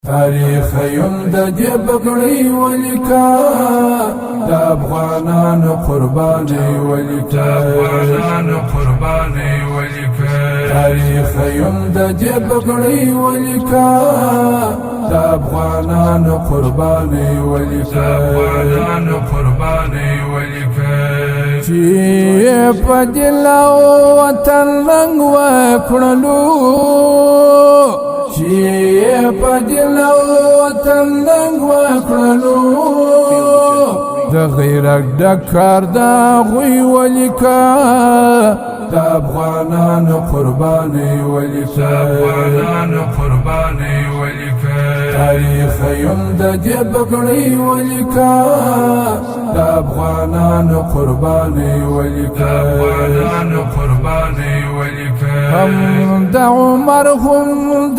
تاریخ یم د دې بګړۍ ولیکا د افغانانو قرباني ولیکا تاریخ یم د دې بګړۍ ولیکا د افغانانو قرباني ولیکا چې په دل او وطن رنګ وکړلو چې په دل او وطن رنګ وکړلو د غیرت د کار د هغوی ولیکا د افغانانو قرباني ولیکا تاریخ یم د دې بګړۍ ولیکا د افغانانو قرباني ولیکا هم د عمر هم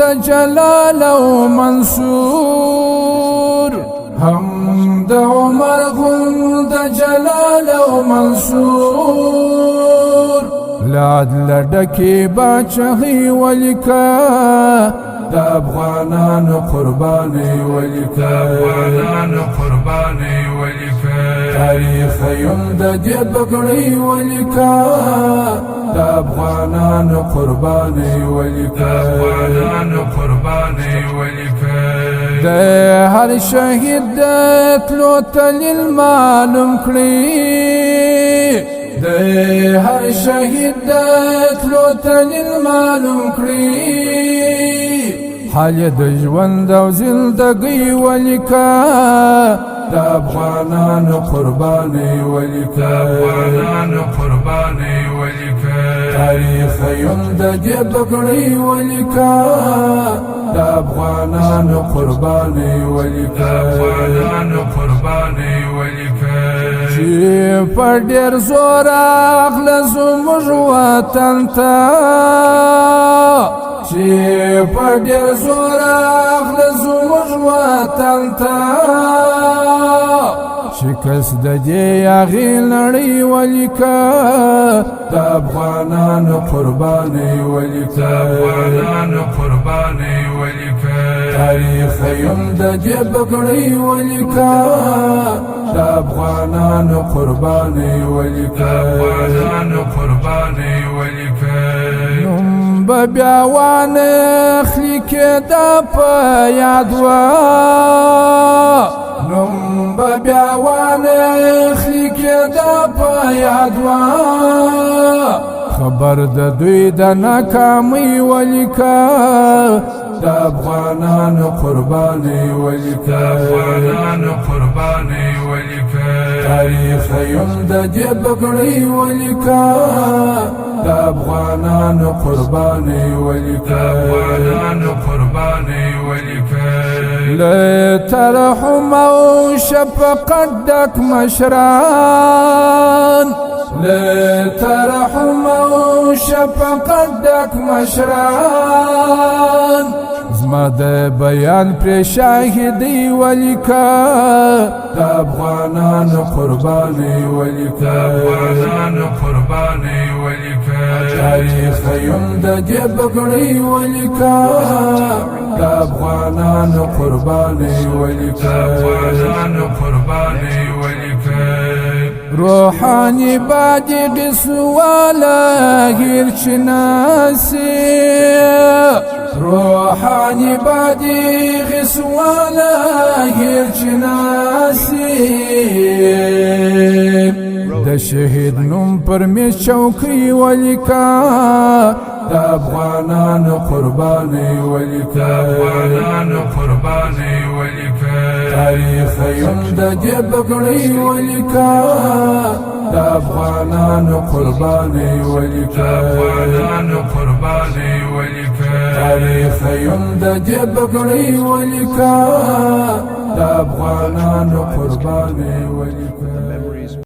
د جلال او منصور هم د عمر هم د جلال او منصور لعدل ډکې باچهۍ ولیکا د افغانانو قرباني ولیکا تاریخ یم د دې بګړۍ ولیکا د افغانانو قرباني ولیکا د هر شهید د تلو تلل معلوم کړي د هر شهید د تلو تلل معلوم کړي حال د ژوند او زندګۍ ولیکا د افغانانو قرباني ولیکا تاریخ یم د دې بګړۍ ولیکا د افغانانو قرباني ولیکا چې په ډېر زور اخله زموږ وطن ته چې په ډېر زور اخله زموږ وطن ته شکست د دې هغې نړۍ ولیکا د افغانانو قرباني ولیکا تاریخ یم د دې بګړۍ ولیکا د افغانانو قرباني ولیکا نوم به بیا وانخلي کېده په یاد وه نوم به بیا وانخلي کېده په یاد وه خبر د دوی د ناکامۍ ولیکا د افغانانو قرباني ولیکا تاریخ یم د دې بګړۍ ولیکا د افغانانو قرباني ولیکا له ترحم او شفقت ډک مشران له ترحم او شفقت ډک مشران زما د بیان پرې شاهدۍ ولیکا د افغانانو قرباني ولیکا تاریخ یم د دې بګړۍ ولیکا د افغانانو قرباني ولیکا روحاني بادي قسوالا غير شناسي روحاني بادي غسوالا غير شناسي د شهید نوم پر می چوکۍ ولیکا د افغانانو قرباني ولیکا تاریخ یم د دې بګړۍ ولیکا د افغانانو قرباني ولیکا تاریخ یم د دې بګړۍ ولیکا د افغانانو قرباني ولیکا